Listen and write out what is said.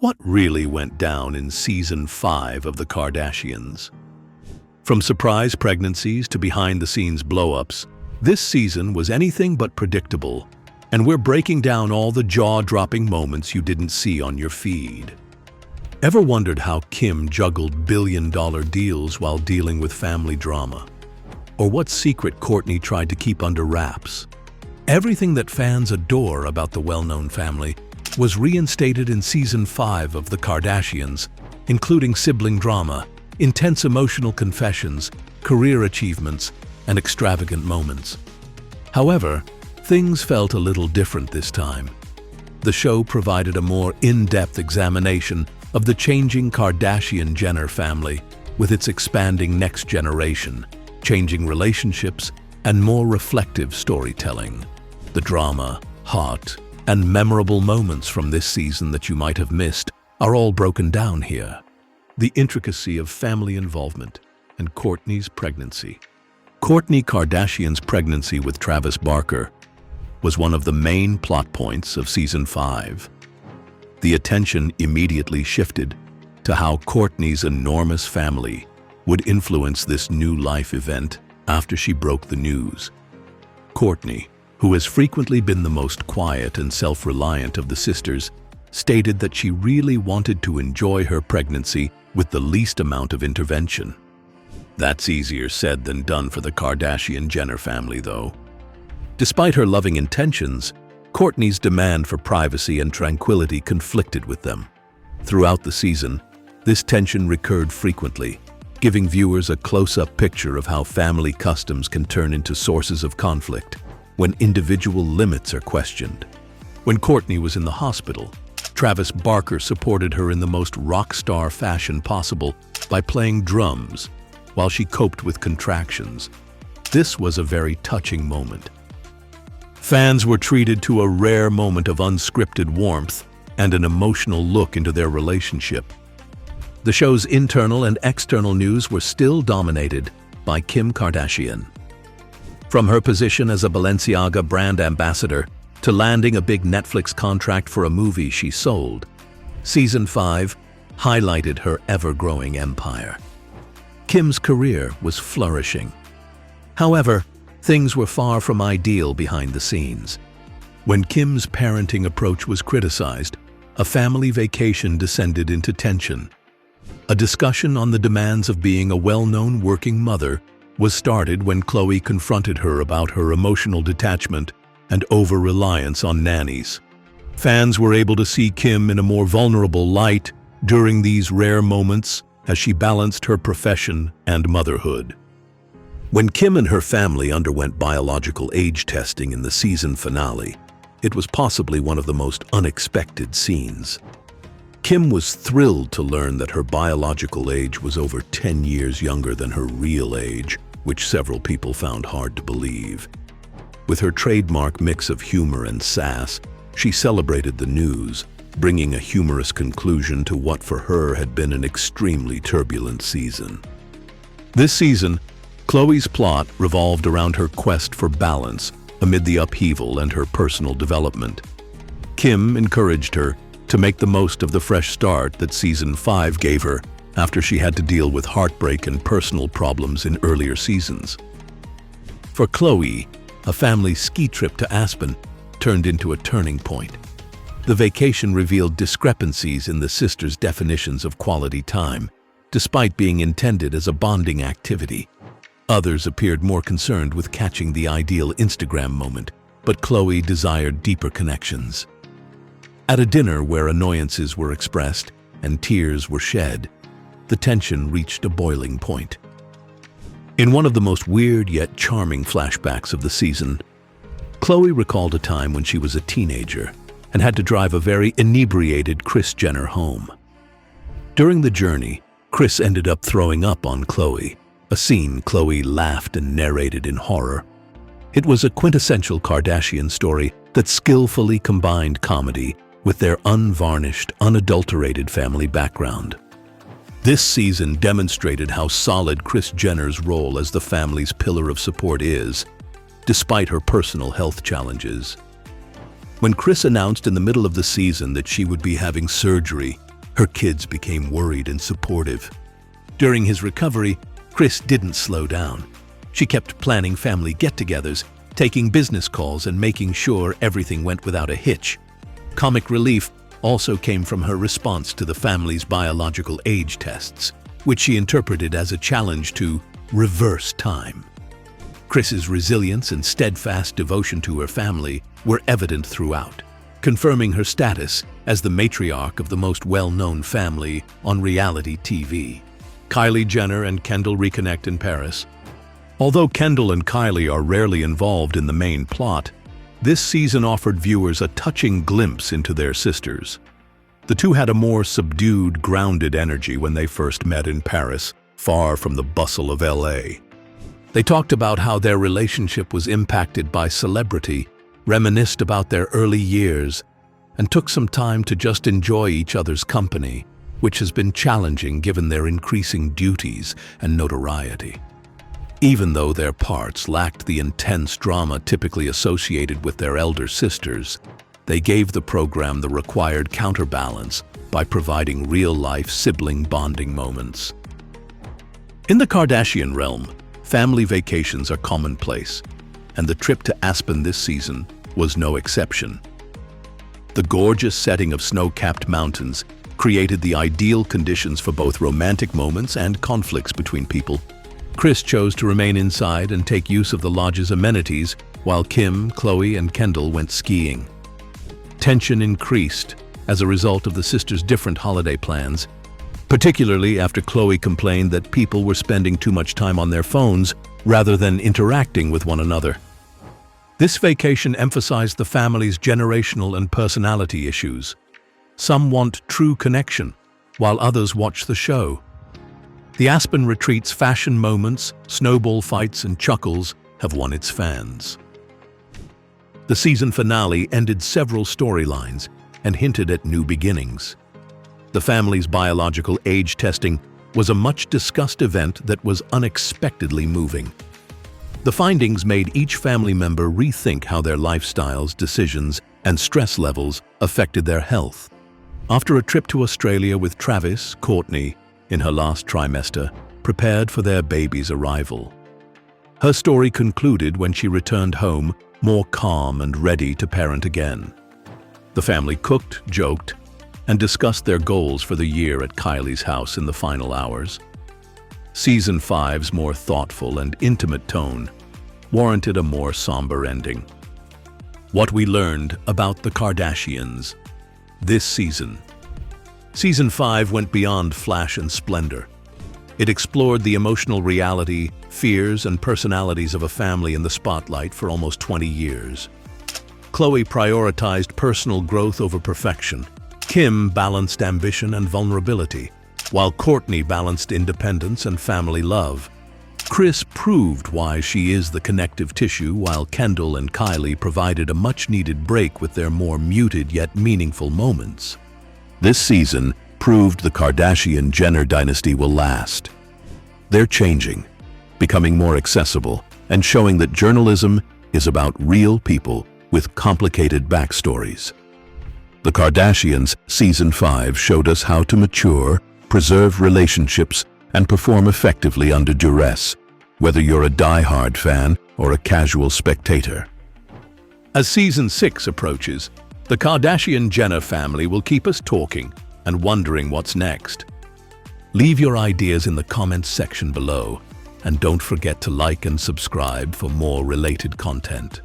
What really went down in Season 5 of The Kardashians? From surprise pregnancies to behind-the-scenes blow-ups, this season was anything but predictable, and we're breaking down all the jaw-dropping moments you didn't see on your feed. Ever wondered how Kim juggled billion-dollar deals while dealing with family drama? Or what secret Kourtney tried to keep under wraps? Everything that fans adore about the well-known family was reinstated in Season 5 of The Kardashians, including sibling drama, intense emotional confessions, career achievements, and extravagant moments. However, things felt a little different this time. The show provided a more in-depth examination of the changing Kardashian-Jenner family, with its expanding next generation, changing relationships, and more reflective storytelling. The drama, heart, and memorable moments from this season that you might have missed are all broken down here. The intricacy of family involvement and Kourtney's pregnancy. Kourtney Kardashian's pregnancy with Travis Barker was one of the main plot points of Season 5. The attention immediately shifted to how Kourtney's enormous family would influence this new life event after she broke the news. Kourtney, who has frequently been the most quiet and self-reliant of the sisters, stated that she really wanted to enjoy her pregnancy with the least amount of intervention. That's easier said than done for the Kardashian-Jenner family, though. Despite her loving intentions, Kourtney's demand for privacy and tranquility conflicted with them. Throughout the season, this tension recurred frequently, giving viewers a close-up picture of how family customs can turn into sources of conflict when individual limits are questioned. When Kourtney was in the hospital, Travis Barker supported her in the most rock star fashion possible by playing drums while she coped with contractions. This was a very touching moment. Fans were treated to a rare moment of unscripted warmth and an emotional look into their relationship. The show's internal and external news were still dominated by Kim Kardashian. From her position as a Balenciaga brand ambassador to landing a big Netflix contract for a movie she sold, Season 5 highlighted her ever-growing empire. Kim's career was flourishing. However, things were far from ideal behind the scenes. When Kim's parenting approach was criticized, a family vacation descended into tension. A discussion on the demands of being a well-known working mother was started when Khloe confronted her about her emotional detachment and over-reliance on nannies. Fans were able to see Kim in a more vulnerable light during these rare moments as she balanced her profession and motherhood. When Kim and her family underwent biological age testing in the season finale, it was possibly one of the most unexpected scenes. Kim was thrilled to learn that her biological age was over 10 years younger than her real age, which several people found hard to believe. With her trademark mix of humor and sass, she celebrated the news, bringing a humorous conclusion to what for her had been an extremely turbulent season. This season, Khloe's plot revolved around her quest for balance amid the upheaval and her personal development. Kim encouraged her to make the most of the fresh start that Season 5 gave her after she had to deal with heartbreak and personal problems in earlier seasons. For Khloe, a family ski trip to Aspen turned into a turning point. The vacation revealed discrepancies in the sisters' definitions of quality time, despite being intended as a bonding activity. Others appeared more concerned with catching the ideal Instagram moment, but Khloe desired deeper connections. At a dinner where annoyances were expressed and tears were shed, the tension reached a boiling point. In one of the most weird yet charming flashbacks of the season, Khloe recalled a time when she was a teenager and had to drive a very inebriated Kris Jenner home. During the journey, Kris ended up throwing up on Khloe, a scene Khloe laughed and narrated in horror. It was a quintessential Kardashian story that skillfully combined comedy with their unvarnished, unadulterated family background. This season demonstrated how solid Kris Jenner's role as the family's pillar of support is, despite her personal health challenges. When Kris announced in the middle of the season that she would be having surgery Her kids became worried and supportive. During his recovery, Kris didn't slow down. She kept planning family get-togethers, taking business calls and making sure everything went without a hitch. Comic relief also came from her response to the family's biological age tests, which she interpreted as a challenge to reverse time. Kris's resilience and steadfast devotion to her family were evident throughout, confirming her status as the matriarch of the most well-known family on reality TV. Kylie Jenner and Kendall reconnect in Paris. Although Kendall and Kylie are rarely involved in the main plot, this season offered viewers a touching glimpse into their sisters. The two had a more subdued, grounded energy when they first met in Paris, far from the bustle of LA. They talked about how their relationship was impacted by celebrity, reminisced about their early years, and took some time to just enjoy each other's company, which has been challenging given their increasing duties and notoriety. Even though their parts lacked the intense drama typically associated with their elder sisters, they gave the program the required counterbalance by providing real-life sibling bonding moments. In the Kardashian realm, family vacations are commonplace, and the trip to Aspen this season was no exception. The gorgeous setting of snow-capped mountains created the ideal conditions for both romantic moments and conflicts between people. Kris chose to remain inside and take use of the lodge's amenities, while Kim, Khloe, and Kendall went skiing. Tension increased as a result of the sisters' different holiday plans, particularly after Khloe complained that people were spending too much time on their phones rather than interacting with one another. This vacation emphasized the family's generational and personality issues. Some want true connection, while others watch the show. The Aspen retreat's fashion moments, snowball fights, and chuckles have won its fans. The season finale ended several storylines and hinted at new beginnings. The family's biological age testing was a much-discussed event that was unexpectedly moving. The findings made each family member rethink how their lifestyles, decisions, and stress levels affected their health. After a trip to Australia with Travis, Kourtney, in her last trimester, prepared for their baby's arrival. Her story concluded when she returned home, more calm and ready to parent again. The family cooked, joked, and discussed their goals for the year at Kylie's house in the final hours. Season 5's more thoughtful and intimate tone warranted a more somber ending. What we learned about the Kardashians this season. Season 5 went beyond flash and splendor. It explored the emotional reality, fears, and personalities of a family in the spotlight for almost 20 years. Khloe prioritized personal growth over perfection. Kim balanced ambition and vulnerability, while Kourtney balanced independence and family love. Kris proved why she is the connective tissue, while Kendall and Kylie provided a much-needed break with their more muted yet meaningful moments. This season proved the Kardashian-Jenner dynasty will last. They're changing, becoming more accessible, and showing that journalism is about real people with complicated backstories. The Kardashians Season 5 showed us how to mature, preserve relationships, and perform effectively under duress, whether you're a die-hard fan or a casual spectator. As Season 6 approaches, the Kardashian-Jenner family will keep us talking and wondering what's next. Leave your ideas in the comments section below, and don't forget to like and subscribe for more related content.